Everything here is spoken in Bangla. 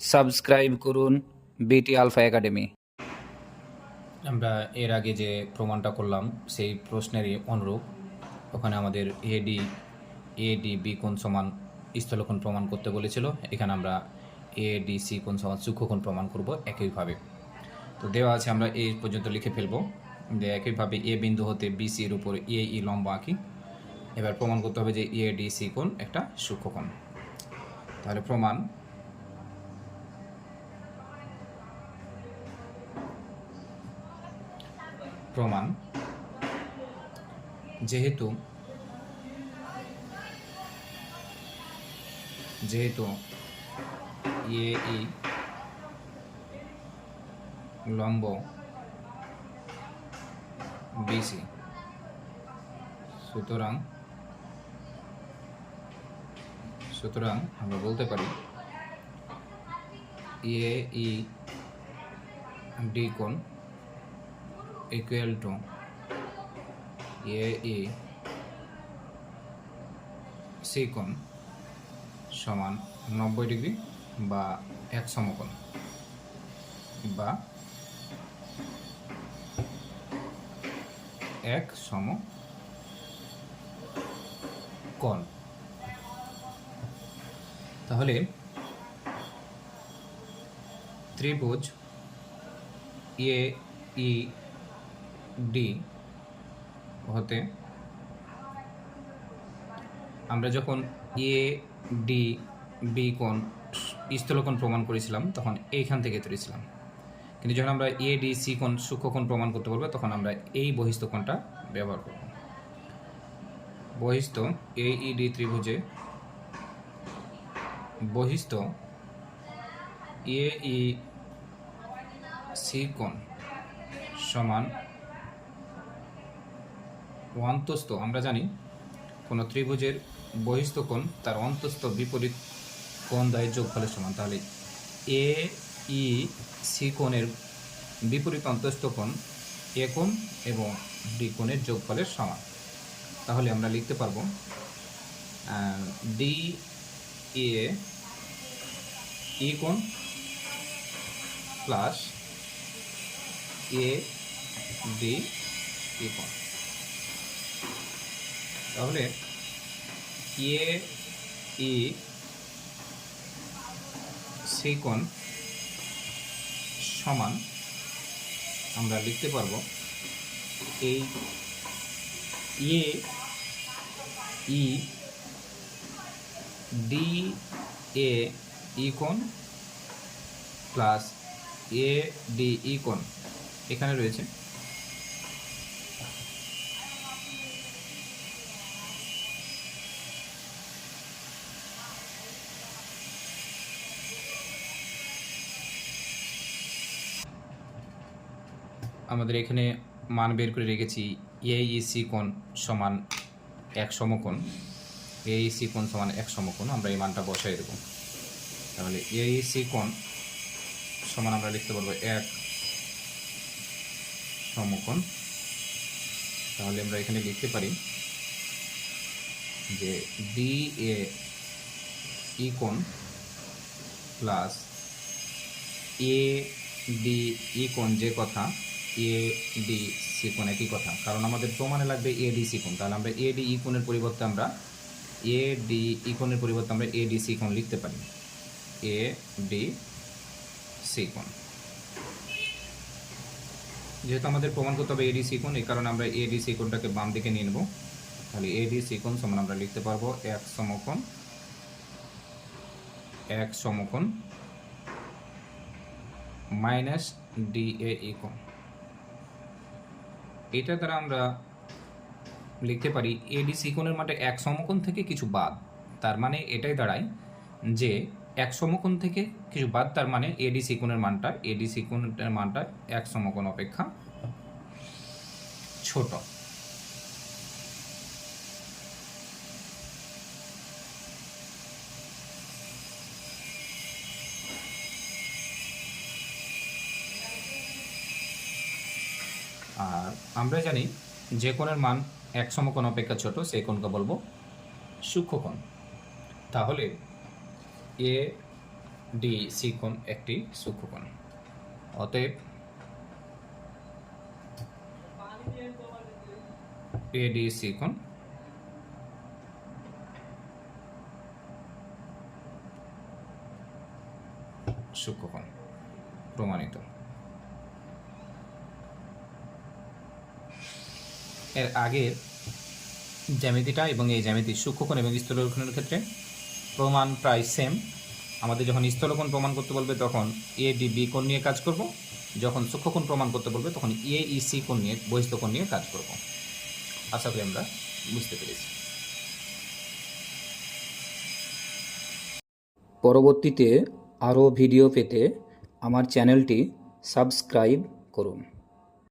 সাবস্ক্রাইব করুন বিটি আলফা একাডেমি। আমরা এর আগে যে প্রমাণটা করলাম সেই প্রশ্নেরই অনুরূপ। ওখানে আমাদের এডি বি কোণ সমান স্থলকোণ প্রমাণ করতে বলেছিল। এখানে আমরা এডি সি কোণ সমান সূক্ষ্মকোণ প্রমাণ করব একইভাবে। তো দেওয়া আছে, আমরা এই পর্যন্ত লিখে ফেলবো যে একইভাবে এ বিন্দু হতে বিসি এর উপর এ ই লম্ব আঁকি। এবার প্রমাণ করতে হবে যে এডি সি কোণ একটা সূক্ষ্মকোণ। তাহলে প্রমাণ যেহেতু এ ই লম্ব বিসি, সুতরাং আমরা বলতে পারি এ ই ডি কোণ equal to A E C কোণ সমান 90 ডিগ্রি বা এক সমকোণ বা এক সমকোণ। তাহলে ত্রিভুজ এ ই ডি হতে আমরা যখন এ ডি বি কোণ স্থলকোণ প্রমাণ করেছিলাম তখন এইখান থেকে তুলেছিলাম, কিন্তু যখন আমরা এ ডি সি কোণ সূক্ষ্মকোণ প্রমাণ করতে বলবো তখন আমরা এই বহিস্থ কোণটা ব্যবহার করব। বহিস্থ এ ই ডি ত্রিভুজে বহিস্থ এ ই সি কোণ সমান অন্তস্থ। আমরা জানি কোনো ত্রিভুজের বহিস্থ কোণ তার অন্তস্থ বিপরীত কোণ দ্বয়ের যোগফলের সমান। তাহলে এ ই সি কোণের বিপরীত অন্তস্থ কোণ এ কোণ এবং ডি কোণের যোগফলের সমান। তাহলে আমরা লিখতে পারবো ডি এ ই কোণ প্লাস এ ডি ই কোণ। তাহলে এ ই সি কোণ সমান আমরা লিখতে পারবো এই এ ই ডি এ ই কোণ প্লাস এ ডি ই কোণ এখানে রয়েছে। আমাদের এখানে মান বের করে রেখেছি এ ই সি কোণ সমান এক সমকোণ। এ ই সি কোণ সমান এক সমকোণ, আমরা এই মানটা বসাই দেব। তাহলে এ ই সি কোণ সমান আমরা লিখতে পারবো এক সমকোণ। তাহলে আমরা এখানে লিখতে পারি যে ডি এ ই কোণ প্লাস এ ডি ই কোণ যে কথা, এ ডি সি কোণ একই কথা, কারণ আমাদের প্রমাণে লাগবে এ ডি সি কোণ। তাহলে আমরা এ ডি ই কোণের পরিবর্তে আমরা এ ডি ই কোণের পরিবর্তে আমরা এ ডি সি কোণ লিখতে পারি, এ ডি সি কোণ। যেহেতু আমাদের প্রমাণ করতে হবে এ ডি সি কোণ, এই কারণে আমরা এ ডি সি কোণটাকে বাম দিকে নিয়ে নেব। তাহলে এ ডি সি কোণ সমান আমরা লিখতে পারবো এক সমকোণ মাইনাস ডি এ ই কোণ। এটা দ্বারা আমরা লিখতে পারি এডি সি কোণের মানটা এক সমকোণ থেকে কিছু বাদ। তার মানে এটাই দাঁড়ায় যে এক সমকোণ থেকে কিছু বাদ, তার মানে এডি সি কোণের মানটা এক সমকোণ অপেক্ষা ছোট। আর আমরা জানি যে কোণের মান এক সমকোণ অপেক্ষা ছোট সেই কোণকে বলবো সূক্ষ্মকোণ। তাহলে এ ডি সি কোণ একটি সূক্ষ্মকোণ। অতএব এডিসি কোণ সূক্ষ্মকোণ প্রমাণিত। এর আগের জ্যামিতিটা এবং এই জ্যামিতি সূক্ষ্মকোণ এবং স্থূলকোণের ক্ষেত্রে প্রমাণ প্রায় সেম। আমাদের যখন স্থূলকোণ প্রমাণ করতে বলবে তখন এ ডি বি কোণ নিয়ে কাজ করব, যখন সূক্ষ্মকোণ প্রমাণ করতে বলবে তখন এ ই সি কোণ নিয়ে বহিস্থ কোণ নিয়ে কাজ করব। আশা করি আমরা বুঝতে পেরেছি। পরবর্তীতে আরও ভিডিও পেতে আমার চ্যানেলটি সাবস্ক্রাইব করুন।